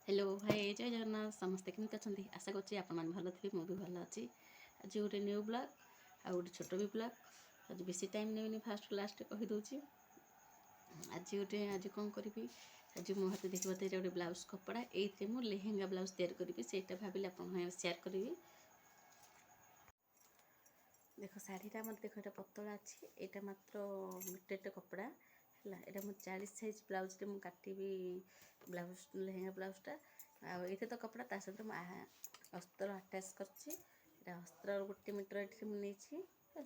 Hello भाई जय जगन्नाथ समस्ते केमती अच्छा आशा करुँच आपण भल थे मुझे भल अच्छी आज गोटे न्यू ब्लॉग आ गए छोट भी ब्लॉग आज बेसी टाइम नहीं फास्ट लास्ट कहीदे आज गोटे आज कौन करी आज मो हाथ देखिए गोटे ब्लाउज कपड़ा ये मुझे लेहेंगा ब्लाउज तैयार करी से भाविले आप सेयार करी। देख शाढ़ीटा मत देख ये पतला अच्छी यहाँ मात्र मीटर कपड़ा है यहाँ मुझे 40 साइज ब्लाउज मुझे काटिबी ब्लाउज लेहेंगा ब्लाउजटा ये तो कपड़ा ता सहित अस्तर आटाच कर अस्तर गोटे मीटर ये नहीं है।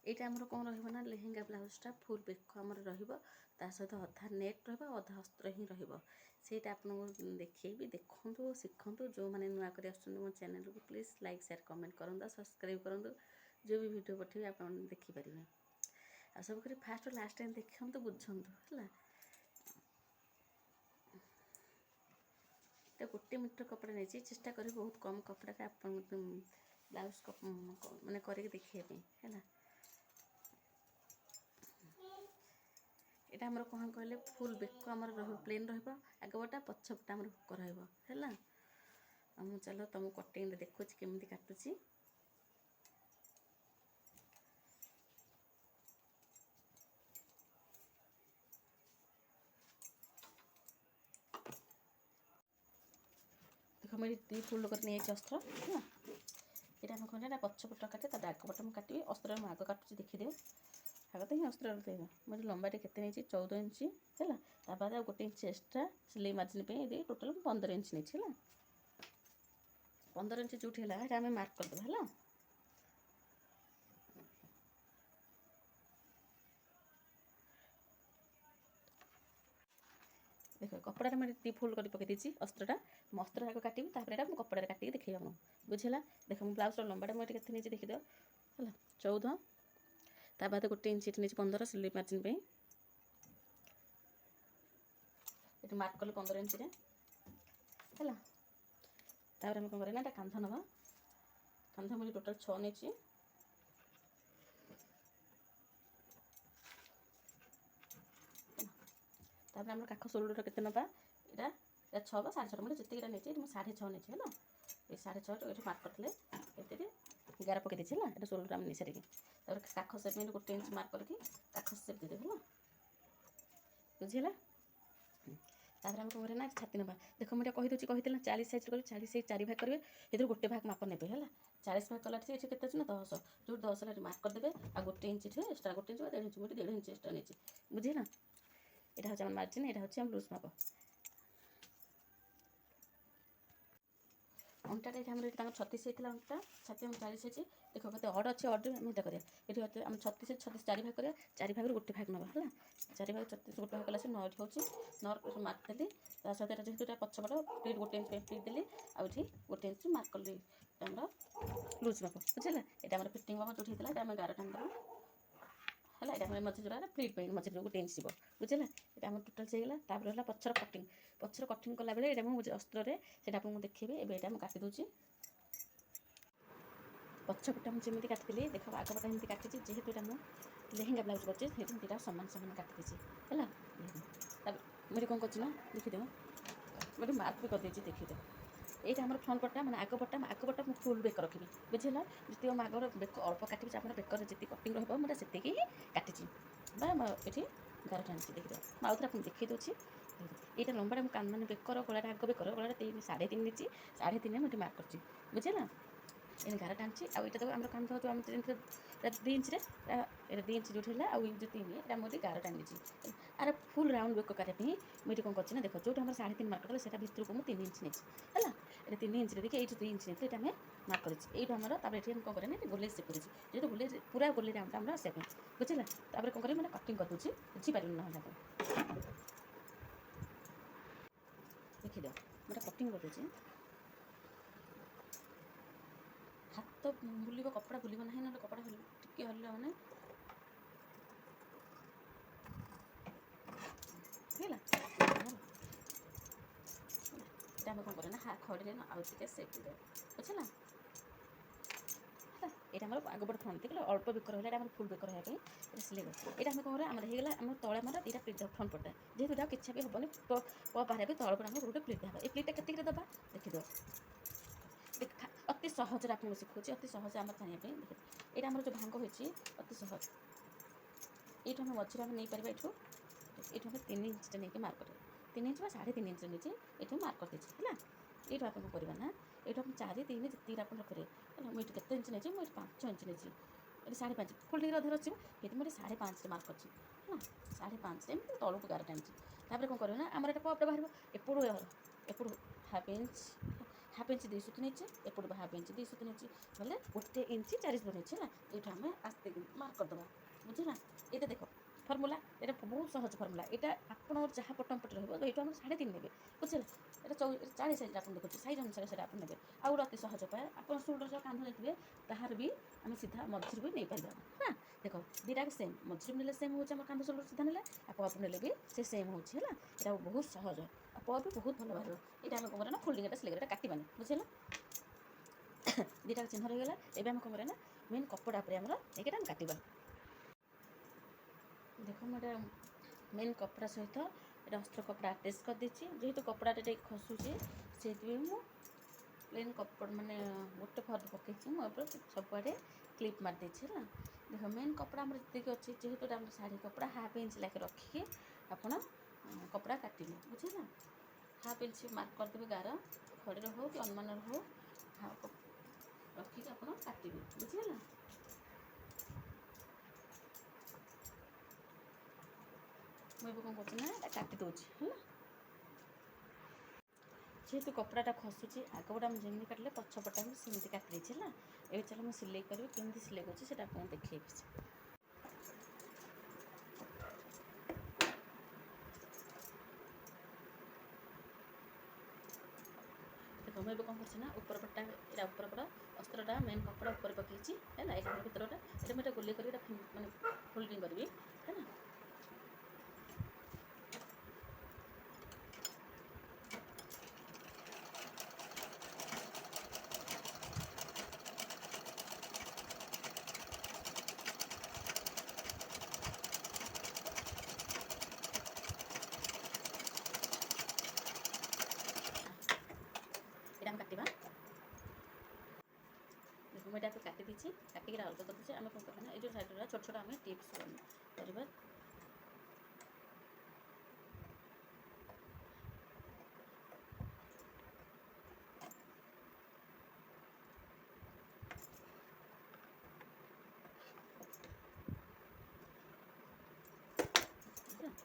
यहाँ आमर कौन रहा लेहेंगा ब्लाउजटा फुल बेक आमर ता सहित अधा नेट रहा अस्त्र ही रहीटा आपको देखी देखूँ शिखु जो मैंने नुआ कर मो चैनल को प्लीज लाइक शेयर कमेंट करूँ सब्सक्राइब करूँ जो भी वीडियो पठे आप देखिपारे आ सब फास्ट लास्ट टाइम देखते बुझुँ है। तो गोटे मीटर कपड़ा नहीं चेष्टा करी बहुत कम कपड़ा आप ब्लाउज माने करके देखिए है। यहाँ आमर कौन कहले फुल बेक आमर प्लेन रगपटा पछपटा आमर हुक है। मुझे चलो तुमको कटिंग देखुँ केमी काटुची देख मुझे दी फुल कर नहीं अस्त्र है। यहाँ आम कौन पछपट काटे आगपट मुझे काटी अस्त्र में आग काटुची देखीदे आग तो ही अस्त्र देगा मुझे लंबाटे के 14 इंच है। बाद गोटे इंच एक्सट्रा सिलाई मार्जिन ये टोटाल 15 इंच नहीं है। 15 इंच जो है आम मार्क करदे है। देख कपड़ा मैं टी फोल्ड कर पकई अस्त्रटा अस्त्र आगे काटी मुझे कपड़ा काटिक देखिए आप बुझेगा। देख मुझे ब्लाउज लंबाटा मुझे के देखीद है 14 ता बाद गोटे इंच नहीं 15 सिलाई मार्जिन ये मार्क कले 15 इंच है। आम कौन करें कांध नवा कांध मुझे टोटाल 6 नहीं आम काख शोल्डर के नवा यहाँ 6 6.5 मतलब जितने नहीं 6.5 नहीं है। ये 6.5 ये मार्क करते ये 11 पकई है ये शोल्डर आम नहीं सारे काख सेप में गोटे इंच मार्क करके काख सेप देदेव है बुझीगला। तापर आम कौन करें छाती नवा देख मुझे कहीदे कही 40 साइज कर 40 साइज 4 भाग करेंगे ये गोटे भाग माप ने 40 भाग कला ये के 10 जो 10 मार्क करदे आ गोटे इंच एक्सट्रा गोटे इंच 1.5 इंच मुझे 1.5 इंच एक्सट्रा नहीं बुझेगा। यहाँ हूँ मार्जिन यहाँ हूँ लूज माप अंटाटा ये आम 36 होता अंटा छाती आम 40 होती देख कत अड अच्छे अड आम इतना करें ये आम 36 36 4 भाग करें 4 भाग गोटे भाग नवा है 4 भाग 36 गोटे भाग कला से 9 हूँ 9 मार्क देली सहित जेहतु पछपट प्लीट गोटे इंच प्लीट देली आउे गोटे इंच मार्क कली आम लूज माप बुझेगा। यहाँ आम फिटिंग माप जो होता है 11 टाइम है यहाँ मझे जो प्लीट मझे गोटे इंच जीव बुझेगा। यहाँ आम टोटाल से है पचर कटिंग कला बेले ये मुझे अस्त्र से आपको देखिए ये काटी दूसरी पछपटा मुझे जमी काटी देख आगपटा एमती काटी जेहेतु यहाँ मुझे लेहेंगा ब्लाउज कर सामान सामान काटी है। मुझे कौन कर देखीद मुझे मार्क भी करदे देखीद यहाँ आम फ्रंट पट्टा मैंने आगपट्टा मुझे फुल बेक रखी बुझेगा जी आम आगर बेक अल्प काटी आप बेकर जी कटिंग रहा मुझे से काटी ये 11 आनी देखीद मुझे आपको देखी दूसरी यहाँ लंबाटा मुझे मैंने बेकर गलाटा आग बेकर गलाटा 3.5 इंच 3.5 मुझे मार्क कर बुझेगा। ये 11 आनी आईटा तो आम कांध जो आम 2 इंच 2 इंच जो है आउ जो 3 ये मुझे 11 आनी आर फुल राउंड बेक करने मुझे कौन कर देख जो 3.5 मार्क कले से भितर को मुझे 3 इंच नहीं है 3 इंच देखिए ये 2 इंच नहीं ये मार्क कर आमर ये कौन करें गोले से पूरी जेहतु गोले पूरा गोले राउंड आम सेप बुझेगा। कौन करें मैंने कटिंग कर दूसरी बुझीपारे ना देखीद मैं कटिंग कर दूसरी हाथ बुल कपड़ा बुल ना ना कपड़ा टिके हल्ला मैंने आम कौन करें खड़े आउ टे सेफ्टी दे बुझेगा। এটা আমার আগ পট ফ্রন্ট থেকে অল্প বেকর হলে এটা আমার ফুল বেকর হওয়া এটা সিলাই করছি এটা আমি করা আমার হয়ে গেল আমার তলে আমার দুইটা প্লিট দেব ফ্রন্ট পটটা যেহেতু এটা কিছু भी হবনি পারে भी তল পট আমার গোটে প্লিট দেব এই প্লিটটা কেতে দেবা দেখি দিও অতি সহজে আপনার শিখুছি অতি সহজে আমার জানিয়া দেখি এটা আমার যে ভাঙ্গ হয়েছে অতি সহজ এইটু আমি মঝিরে আমি নেই পারিবা এটু আমি 3 ইঞ্চটা নেই মার্ক করে 3 ইঞ্চ বা 3.5 ইঞ্চ নেছি এটু মার্ক করে দিয়েছি হ্যাঁ এইটু আপনার করবা না এইটু আপনি 4 3 যেতে আপনার করে হ্যাঁ মুই কেতে ইঞ্চ নেছি মুই 5 ইঞ্চ নেছি এটা 5.5 ফোল্ডিং অধার ଅଛି ଏଠି ମୁଁ 5.5 ମାର୍କ କରିଛି ହେଲା 5.5 ଏମିତି ତଳକୁ ଗାର ଟାଣିଛି ତାପରେ କ'ଣ କରିବ ନା ଆମର ଏଇଟା ପପ୍ଟା ବାହାରିବ ଏପଟୁ ହାଫ୍ ଇଞ୍ଚ 2 ସୁତ ନେଇଛି ଏପଟୁ ହାଫ୍ ଇଞ୍ଚ 2 ସୁତ ନେଇଛି ବୋଲେ 1 ଇଞ୍ଚ 4 ସୁତ ନେଇଛି ହେଲା ଏଇଠୁ ଆମେ ଆସ୍ତେ ମାର୍କ କରିଦେବା ବୁଝିଲା ଏଇଟା ଦେଖ ଫର୍ମୁଲା এটা ବହୁତ ସହଜ ଫର୍ମୁଲା এটা ଆପଣଙ୍କର ଯାହା ପଟମ ପଟେ ରହିବ ଏଇଠୁ ଆମର 3.5 ନେବେ ବୁଝିଲା এটা 40 ସାଇଜ୍ ଆପଣ ଦେଖୁଛୁ ସାଇଜ୍ ଅନୁସାରେ ସେଟା ଆପଣ ନେବେ ଆଉ ଗୋଟେ ଅତି ସହଜ ଉପାୟ ଆପଣ ସୋଲ୍ଡର ସହ କାନ୍ଧ ଦେଇଥିବେ ତାହାର ବି ଆମେ ସିଧା ମଝିରୁ ବି ନେଇପାରିବା ହଁ ଦେଖ ଦୁଇଟାକ ସେମ୍ ମଝିରୁ ନେଲେ ସେମ୍ ହେଉଛି ଆମର କାନ୍ଧ ସୋଲ୍ଡର ସିଧା ନେଲେ ଆଉ ପପ୍ ନେଲେ ବି ସେ ସେମ୍ ହେଉଛି ହେଲା ଏଇଟା ବହୁତ ସହଜ ଆଉ ପପ୍ ବି ବହୁତ ଭଲ ବାହାରିବ ଏଇଟା ଆମେ କ'ଣ କରିବା ନା ଫୋଲ୍ଡିଂ ଏଟା ସିଲେଇ ଏଟା କାଟିବାନି ବୁଝିଲା ଦୁଇଟାକ ଚିହ୍ନ ରହିଗଲା ଏବେ ଆମେ କ'ଣ କରିବା ନା ମେନ୍ କପଡ଼ା ଉପରେ ଆମର ନେଇକି ଆମେ କାଟିବା देख मुझे मेन कपड़ा सहित ये अस्त्र कपड़ा आटेच कर देती जेहेतु कपड़ा टे खसुचे से प्लेन कपड़ा माने गोटे फर्द पकई सबुआड़े क्लिप मार देती है देख मेन कपड़ा जी अच्छे जेहेतु शाढ़ी कपड़ा हाफ इंच लाखे रखिए आप कपड़ा काटिले बुझेगा हाफ इंच मार्क करदेवे गार खड़ी हो कि अनुमान हो रखिए आप काटे बुझेगा मुझे कौन कर काटी दूसरी है जेहेतु कपड़ाटा खसुची आगपटा मुझे जमी काटिले पछपटा भी सेमती काटी देती है ये चलो मुझे सिलाई करी केमती सिलाई कर आपको देखे देखो मुझे कौन कर ऊपर पटा यहाँ ऊपर पटा अस्त्रटा मेन कपड़ा ऊपर पकई है ना ये भितरटा ये मुझे गोली कर माने फोल्डिंग करी है ना काटा देखो मुझे काटी दीची काटिक अलग कर दीजिए आम कौन करना ये साइड छोट छोट आम टिप्स करवा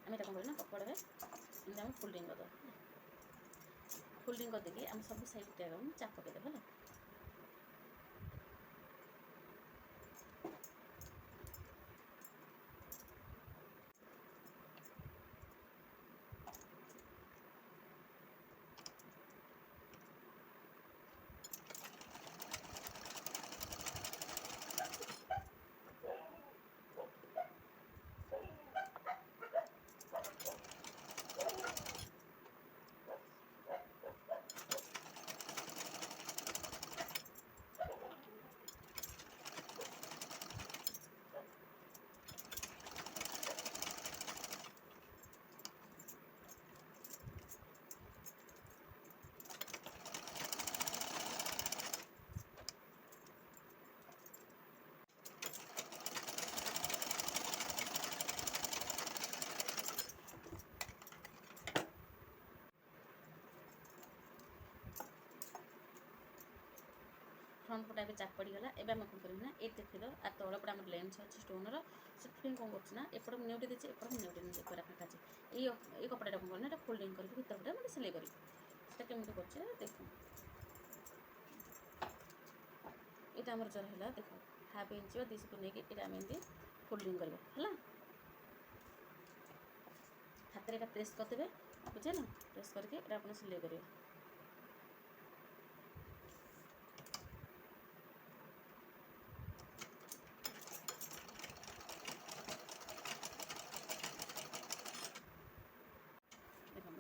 आम कौन करना कपड़े आम फोल्डिंग कर फोल्डिंग करदेकि आम सब साइड चाप पकईदेव है फ्रंट पटा भी चाप पड़गला एवं आम कौन करना ये देखिए आ तलपटा आम लेंस अच्छे स्टोनर से कौन करना एपट नेउटी देती एपट नेउटी नहीं फाँका अच्छे ये कपड़ा कौन करना फोल्डिंग करके भर पटा मतलब सिलाई करी केमी कर देख यहाँ आम जो रहा देख हाफ इंच 2 सुत नहीं ये आम एमती फोल्डिंग करवा है हाथ में प्रेस करदे बुझे ना प्रेस करके आप सिलाई करेंगे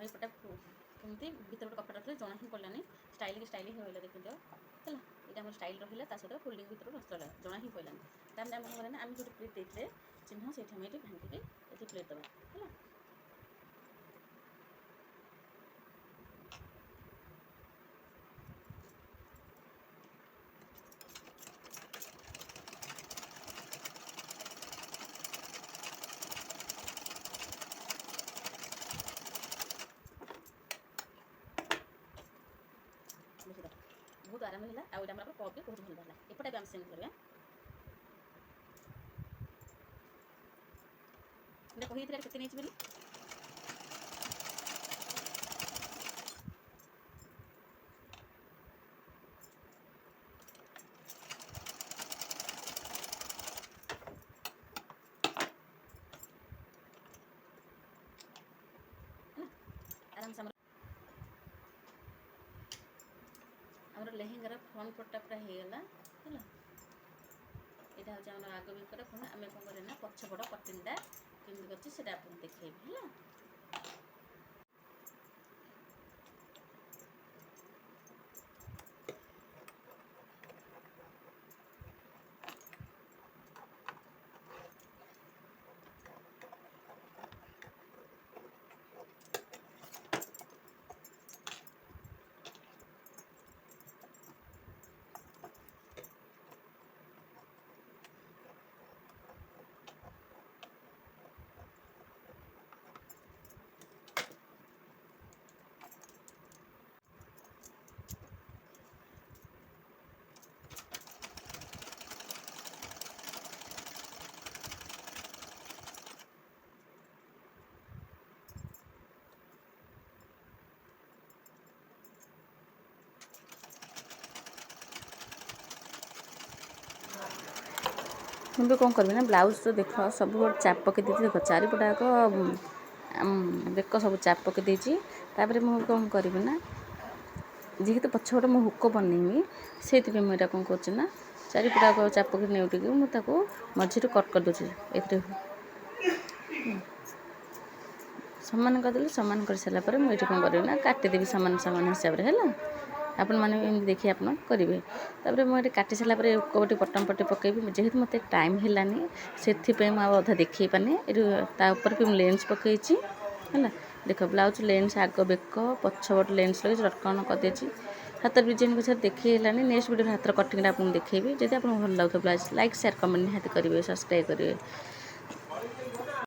एपटा कमी भर गोटे कपड़ा जना ही पड़ानी ଷ୍ଟାଇଲ୍ ହିଁ ରହିଲା ଦେଖନ୍ତୁ ହେଲା। ଏଇଟା ଆମର ଷ୍ଟାଇଲ୍ ରହିଲା, ତା ସହିତ ଫୋଲ୍ଡିଂ ଭିତରୁ ନଷ୍ଟ ଜଣା ହିଁ ପଡ଼ିଲାନି। ତାହେଲେ ଆମେ କ'ଣ କରିବା ନା, ଆମେ ଗୋଟେ ପ୍ଲେଟ୍ ଦେଇଥିଲେ ଚିହ୍ନ, ସେଇଠି ଆମେ ଏଠି ଭାଙ୍ଗିକି ଏଠି ପ୍ଲେଟ୍ ଦେବା ହେଲା। ବହୁତ ଆରାମ ହେଲା, ଆଉ ଏଇଟା ଆମର କପ୍ ବି ବହୁତ ଭଲ ହେଲା। ଏପଟେ ବି ଆମେ ସେମିତି କରିବା। ଏଇଟା କହିଥିଲା କେତେ ନେଇଛି ବୋଲି। ଆରାମସେ ଆମର ଲେହେଙ୍ଗାର ଫ୍ରଣ୍ଟ ପଟଟା ପୁରା ହେଇଗଲା ହେଲା। ଏଇଟା ହେଉଛି ଆମର ଆଗ ବେକର। ପୁଣି ଆମେ କ'ଣ କରିବା ନା, ପଛପଟ କଟିଂଟା କେମିତି କରିଛି ସେଇଟା ଆପଣଙ୍କୁ ଦେଖେଇବି ହେଲା। ମୁଁ ବି କ'ଣ କରିବି ନା, ବ୍ଲାଉଜ୍ର ଦେଖ ସବୁ ଗୋଟେ ଚାପ ପକେଇ ଦେଇଛି। ଦେଖ ଚାରିପଟାକ ବେକ ସବୁ ଚାପ ପକେଇ ଦେଇଛି। ତାପରେ ମୁଁ କ'ଣ କରିବି ନା, ଯେହେତୁ ପଛପଟେ ମୁଁ ହୁକ ବନେଇନି, ସେଇଥିପାଇଁ ମୁଁ ଏଇଟା କ'ଣ କରୁଛି ନା, ଚାରିପଟାକ ଚାପକି ନେଉଟିକି ମୁଁ ତାକୁ ମଝିରୁ କଟ୍ କରିଦେଉଛି। ଏଥିରେ ସମାନ କରିଦେଲି। ସମାନ କରିସାରିଲା ପରେ ମୁଁ ଏଇଠି କ'ଣ କରିବି ନା, କାଟିଦେବି ସମାନ ହିସାବରେ ହେଲା। ଆପଣମାନେ ଏମିତି ଦେଖି ଆପଣ କରିବେ। ତାପରେ ମୁଁ ଏଠି କାଟି ସାରିଲା ପରେ ଗୋଟେ ବଟମ୍ ପଟେ ପକାଇବି। ଯେହେତୁ ମୋତେ ଟାଇମ୍ ହେଲାନି, ସେଥିପାଇଁ ମୁଁ ଆଉ ଅଧା ଦେଖାଇ ପାରିନି। ଏଠି ତା ଉପରେ ବି ମୁଁ ଲେନ୍ସ ପକାଇଛି ହେଲା। ଦେଖ ବ୍ଲାଉଜ୍ ଲେନ୍ସ ଆଗ ବେକ ପଛପଟ ଲେନ୍ସ ଲଗେଇଛି, ରଟକଣ କରିଦେଇଛି। ହାତର ଡିଜାଇନ୍ କିଛି ଦେଖାଇ ହେଲାନି। ନେକ୍ସଟ ଭିଡ଼ିଓରେ ହାତର କଟିଂଟା ଆପଣଙ୍କୁ ଦେଖାଇବି। ଯଦି ଆପଣଙ୍କୁ ଭଲ ଲାଗୁଥିବ ବ୍ଲାଉଜ୍, ଲାଇକ୍ ସେୟାର କମେଣ୍ଟ ନିହାତି କରିବେ, ସବସ୍କ୍ରାଇବ୍ କରିବେ।